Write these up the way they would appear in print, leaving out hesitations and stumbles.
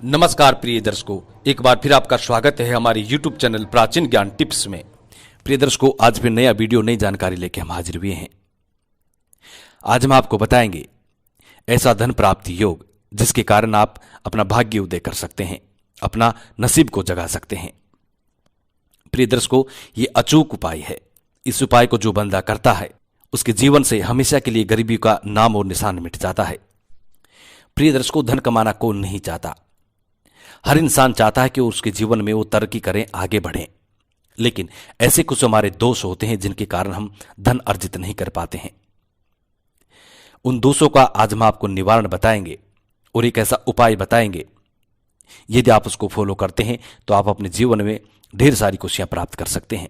नमस्कार प्रिय दर्शकों, एक बार फिर आपका स्वागत है हमारे YouTube चैनल प्राचीन ज्ञान टिप्स में। प्रिय दर्शकों, आज फिर नया वीडियो नई जानकारी लेके हम हाजिर हुए हैं। आज हम आपको बताएंगे ऐसा धन प्राप्ति योग जिसके कारण आप अपना भाग्य उदय कर सकते हैं, अपना नसीब को जगा सकते हैं। प्रिय दर्शकों, ये अचूक उपाय है। इस उपाय को जो बंदा करता है उसके जीवन से हमेशा के लिए गरीबी का नाम और निशान मिट जाता है। प्रिय दर्शकों, धन कमाना कौन नहीं चाहता। हर इंसान चाहता है कि उसके जीवन में वो तरक्की करें, आगे बढ़ें। लेकिन ऐसे कुछ हमारे दोष होते हैं जिनके कारण हम धन अर्जित नहीं कर पाते हैं। उन दोषों का आज हम आपको निवारण बताएंगे और एक ऐसा उपाय बताएंगे, यदि आप उसको फॉलो करते हैं तो आप अपने जीवन में ढेर सारी खुशियां प्राप्त कर सकते हैं।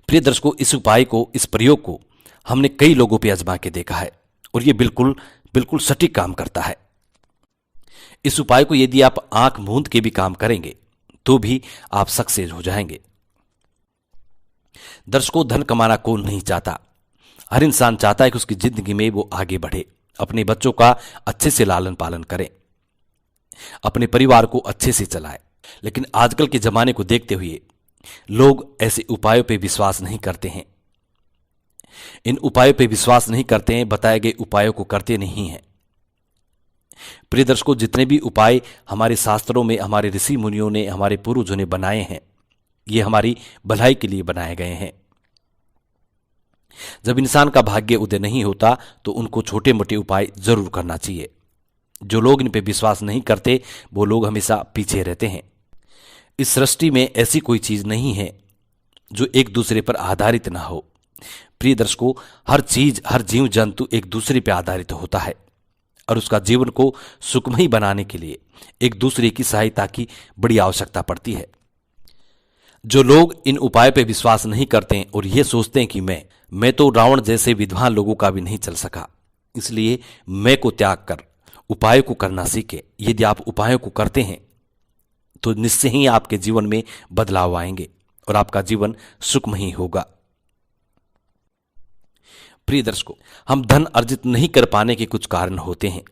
प्रिय दर्शकों, इस उपाय को, इस प्रयोग को हमने कई लोगों पर आजमा के देखा है और ये बिल्कुल सटीक काम करता है। इस उपाय को यदि आप आंख मूंद के भी काम करेंगे तो भी आप सक्सेस हो जाएंगे। दर्शकों, धन कमाना कौन नहीं चाहता। हर इंसान चाहता है कि उसकी जिंदगी में वो आगे बढ़े, अपने बच्चों का अच्छे से लालन पालन करे, अपने परिवार को अच्छे से चलाए। लेकिन आजकल के जमाने को देखते हुए लोग ऐसे उपायों पर विश्वास नहीं करते हैं। इन उपायों पर विश्वास नहीं करते हैं, बताए गए उपायों को करते नहीं हैं। प्रिय दर्शकों, जितने भी उपाय हमारे शास्त्रों में हमारे ऋषि मुनियों ने, हमारे पूर्वजों ने बनाए हैं, ये हमारी भलाई के लिए बनाए गए हैं। जब इंसान का भाग्य उदय नहीं होता तो उनको छोटे मोटे उपाय जरूर करना चाहिए। जो लोग इन पे विश्वास नहीं करते वो लोग हमेशा पीछे रहते हैं। इस सृष्टि में ऐसी कोई चीज नहीं है जो एक दूसरे पर आधारित ना हो। प्रिय दर्शकों, हर चीज, हर जीव जंतु एक दूसरे पर आधारित होता है और उसका जीवन को सुखमयी बनाने के लिए एक दूसरे की सहायता की बड़ी आवश्यकता पड़ती है। जो लोग इन उपायों पर विश्वास नहीं करते हैं और ये सोचते हैं कि मैं तो रावण जैसे विद्वान लोगों का भी नहीं चल सका, इसलिए मैं को त्याग कर उपायों को करना सीखे। यदि आप उपायों को करते हैं तो निश्चय ही आपके जीवन में बदलाव आएंगे और आपका जीवन सुखमयी होगा। प्रिय दर्शकों, हम धन अर्जित नहीं कर पाने के कुछ कारण होते हैं।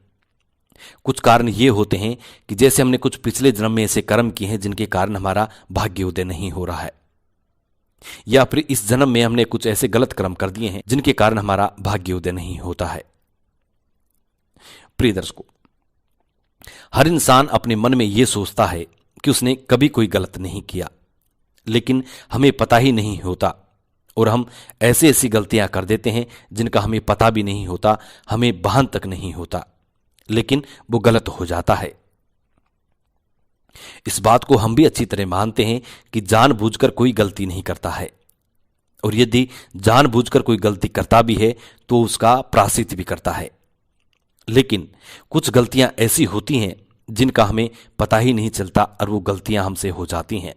कुछ कारण ये होते हैं कि जैसे हमने कुछ पिछले जन्म में ऐसे कर्म किए हैं जिनके कारण हमारा भाग्य उदय नहीं हो रहा है, या फिर इस जन्म में हमने कुछ ऐसे गलत कर्म कर दिए हैं जिनके कारण हमारा भाग्य उदय नहीं होता है। प्रिय दर्शकों, हर इंसान अपने मन में यह सोचता है कि उसने कभी कोई गलत नहीं किया, लेकिन हमें पता ही नहीं होता और हम ऐसी गलतियां कर देते हैं जिनका हमें पता भी नहीं होता, हमें भान तक नहीं होता, लेकिन वो गलत हो जाता है। इस बात को हम भी अच्छी तरह मानते हैं कि जानबूझकर कोई गलती नहीं करता है, और यदि जानबूझकर कोई गलती करता भी है तो उसका प्रायश्चित भी करता है। लेकिन कुछ गलतियां ऐसी होती हैं जिनका हमें पता ही नहीं चलता और वो गलतियां हमसे हो जाती हैं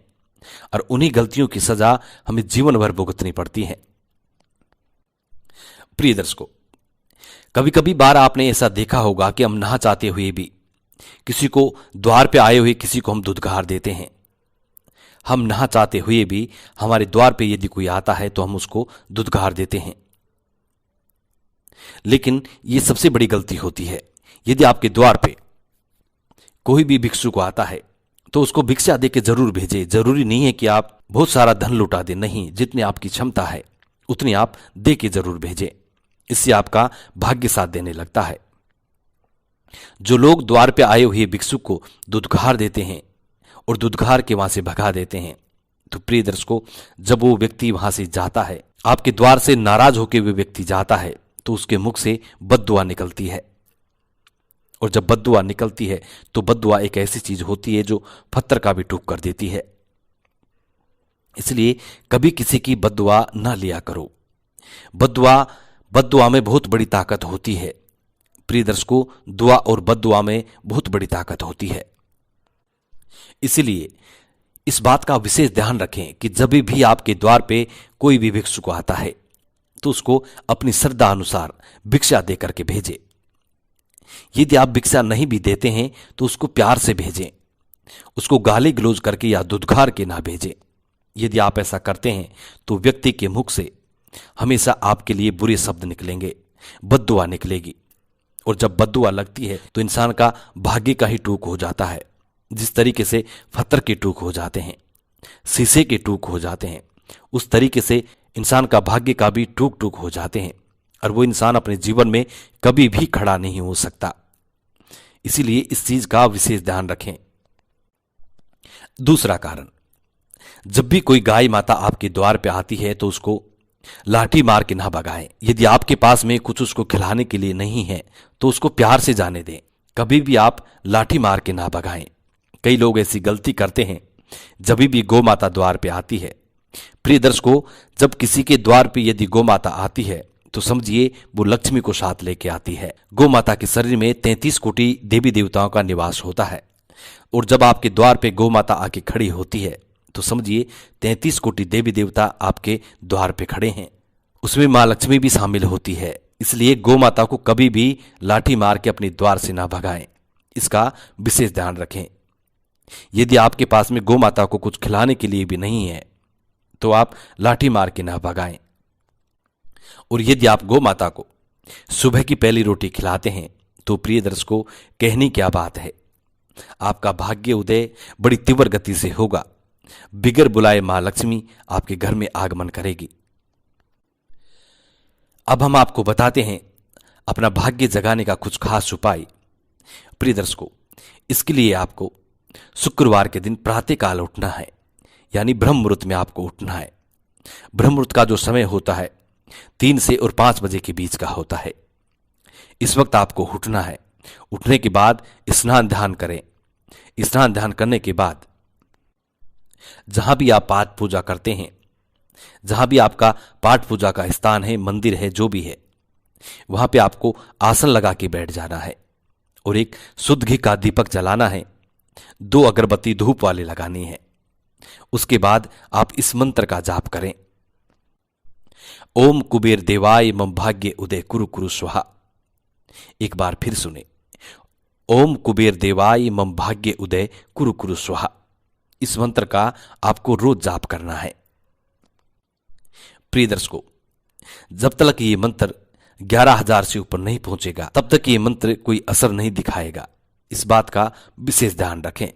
और उन्हीं गलतियों की सजा हमें जीवन भर भुगतनी पड़ती है। प्रिय दर्शकों, कभी कभी बार आपने ऐसा देखा होगा कि हम ना चाहते हुए भी किसी को, द्वार पे आए हुए किसी को हम दुदकार देते हैं। हम ना चाहते हुए भी हमारे द्वार पे यदि कोई आता है तो हम उसको दुदकार देते हैं। लेकिन यह सबसे बड़ी गलती होती है। यदि आपके द्वार पे कोई भी भिक्षुक आता है तो उसको भिक्षा देके जरूर भेजे। जरूरी नहीं है कि आप बहुत सारा धन लुटा दें, नहीं, जितनी आपकी क्षमता है उतनी आप दे के जरूर भेजें। इससे आपका भाग्य साथ देने लगता है। जो लोग द्वार पे आए हुए भिक्षुक को दुदकार देते हैं और दुदकार के वहां से भगा देते हैं, तो प्रिय दर्शकों, जब वो व्यक्ति वहां से जाता है, आपके द्वार से नाराज होकर वो व्यक्ति जाता है, तो उसके मुख से बद्दुआ निकलती है। और जब बद्दुआ निकलती है तो बद्दुआ एक ऐसी चीज होती है जो पत्थर का भी टूक कर देती है। इसलिए कभी किसी की बद्दुआ ना लिया करो। बद्दुआ में बहुत बड़ी ताकत होती है। प्रिय दर्शकों, दुआ और बद्दुआ में बहुत बड़ी ताकत होती है। इसलिए इस बात का विशेष ध्यान रखें कि जब भी आपके द्वार पे कोई भी भिक्षुक आता है तो उसको अपनी श्रद्धा अनुसार भिक्षा देकर के भेजें। यदि आप भिक्षा नहीं भी देते हैं तो उसको प्यार से भेजें, उसको गाली गलौज करके या दुदकार के ना भेजें। यदि आप ऐसा करते हैं तो व्यक्ति के मुख से हमेशा आपके लिए बुरे शब्द निकलेंगे, बद्दुआ निकलेगी और जब बद्दुआ लगती है तो इंसान का भाग्य का ही टूक हो जाता है। जिस तरीके से पत्थर के टूक हो जाते हैं, शीशे के टूक हो जाते हैं, उस तरीके से इंसान का भाग्य का भी टूक टूक हो जाते हैं और वो इंसान अपने जीवन में कभी भी खड़ा नहीं हो सकता। इसीलिए इस चीज का विशेष ध्यान रखें। दूसरा कारण, जब भी कोई गाय माता आपके द्वार पे आती है तो उसको लाठी मार के ना भगाएं। यदि आपके पास में कुछ उसको खिलाने के लिए नहीं है तो उसको प्यार से जाने दें। कभी भी आप लाठी मार के ना भगाएं। कई लोग ऐसी गलती करते हैं जब भी गौ माता द्वार पे आती है। प्रिय दर्शकों, जब किसी के द्वार पे यदि गौ माता आती है तो समझिए वो लक्ष्मी को साथ लेके आती है। गौ माता के शरीर में 33 कोटि देवी देवताओं का निवास होता है और जब आपके द्वार पे गौ माता आके खड़ी होती है तो समझिए 33 कोटि देवी देवता आपके द्वार पे खड़े हैं। उसमें मां लक्ष्मी भी शामिल होती है। इसलिए गौ माता को कभी भी लाठी मार के अपने द्वार से ना भगाएं। इसका विशेष ध्यान रखें। यदि आपके पास में गौ माता को कुछ खिलाने के लिए भी नहीं है तो आप लाठी मार के ना भगाएं। और यदि आप गौ माता को सुबह की पहली रोटी खिलाते हैं तो प्रिय दर्शकों, कहनी क्या बात है, आपका भाग्य उदय बड़ी तीव्र गति से होगा। बिगर बुलाए मां लक्ष्मी आपके घर में आगमन करेगी। अब हम आपको बताते हैं अपना भाग्य जगाने का कुछ खास उपाय। प्रिय दर्शकों, इसके लिए आपको शुक्रवार के दिन प्रातःकाल उठना है, यानी ब्रह्म मुहूर्त में आपको उठना है। ब्रह्म मुहूर्त का जो समय होता है 3 से और 5 बजे के बीच का होता है। इस वक्त आपको उठना है। उठने के बाद स्नान ध्यान करें। स्नान ध्यान करने के बाद जहां भी आप पाठ पूजा करते हैं, जहां भी आपका पाठ पूजा का स्थान है, मंदिर है, जो भी है, वहां पे आपको आसन लगा के बैठ जाना है और एक शुद्ध घी का दीपक जलाना है। 2 अगरबत्ती धूप वाले लगानी है। उसके बाद आप इस मंत्र का जाप करें, ओम कुबेर देवाय मम भाग्य उदय कुरु कुरु स्वाहा। एक बार फिर सुने, ओम कुबेर देवाय मम भाग्य उदय कुरु कुरु स्वाहा। इस मंत्र का आपको रोज जाप करना है। प्रिय दर्शकों, जब तक ये मंत्र 11,000 से ऊपर नहीं पहुंचेगा तब तक ये मंत्र कोई असर नहीं दिखाएगा। इस बात का विशेष ध्यान रखें।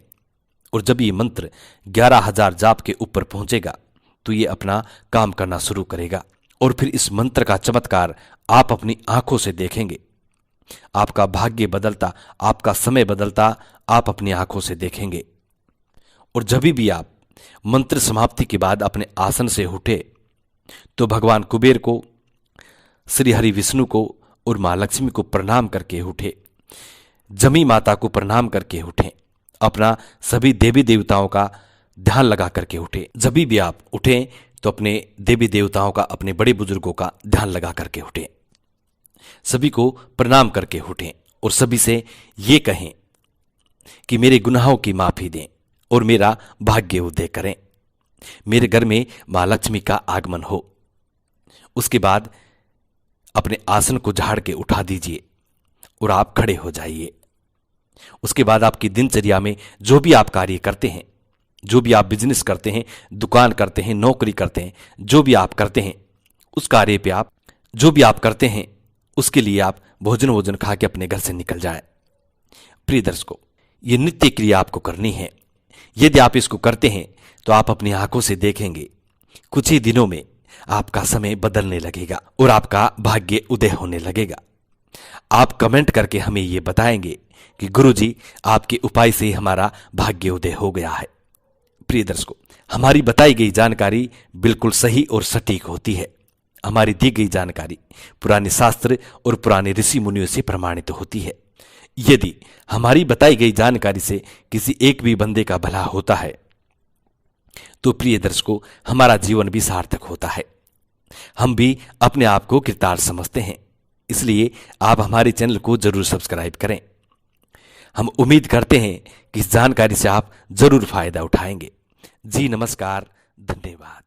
और जब ये मंत्र 11,000 जाप के ऊपर पहुंचेगा तो ये अपना काम करना शुरू करेगा और फिर इस मंत्र का चमत्कार आप अपनी आंखों से देखेंगे। आपका भाग्य बदलता, आपका समय बदलता आप अपनी आंखों से देखेंगे। और जब भी आप मंत्र समाप्ति के बाद अपने आसन से उठे तो भगवान कुबेर को, श्री हरि विष्णु को और मां लक्ष्मी को प्रणाम करके उठे। जमी माता को प्रणाम करके उठें। अपना सभी देवी देवताओं का ध्यान लगा करके उठे। जब भी आप उठें तो अपने देवी देवताओं का, अपने बड़े बुजुर्गों का ध्यान लगा करके उठें। सभी को प्रणाम करके उठें और सभी से ये कहें कि मेरे गुनाहों की माफी दें और मेरा भाग्य उदय करें। मेरे घर में मां लक्ष्मी का आगमन हो। उसके बाद अपने आसन को झाड़ के उठा दीजिए और आप खड़े हो जाइए। उसके बाद आपकी दिनचर्या में जो भी आप कार्य करते हैं, जो भी आप बिजनेस करते हैं, दुकान करते हैं, नौकरी करते हैं, जो भी आप करते हैं उस कार्य पे आप, जो भी आप करते हैं उसके लिए आप भोजन खा के अपने घर से निकल जाएं। प्रिय दर्शकों, ये नित्य क्रिया आपको करनी है। यदि आप इसको करते हैं तो आप अपनी आंखों से देखेंगे कुछ ही दिनों में आपका समय बदलने लगेगा और आपका भाग्य उदय होने लगेगा। आप कमेंट करके हमें ये बताएंगे कि गुरुजी, आपके उपाय से हमारा भाग्य उदय हो गया है। प्रिय दर्शकों, हमारी बताई गई जानकारी बिल्कुल सही और सटीक होती है। हमारी दी गई जानकारी पुराने शास्त्र और पुराने ऋषि मुनियों से प्रमाणित होती है। यदि हमारी बताई गई जानकारी से किसी एक भी बंदे का भला होता है तो प्रिय दर्शकों, हमारा जीवन भी सार्थक होता है। हम भी अपने आप को कृतार्थ समझते हैं। इसलिए आप हमारे चैनल को जरूर सब्सक्राइब करें। हम उम्मीद करते हैं कि इस जानकारी से आप जरूर फायदा उठाएंगे। जी नमस्कार, धन्यवाद।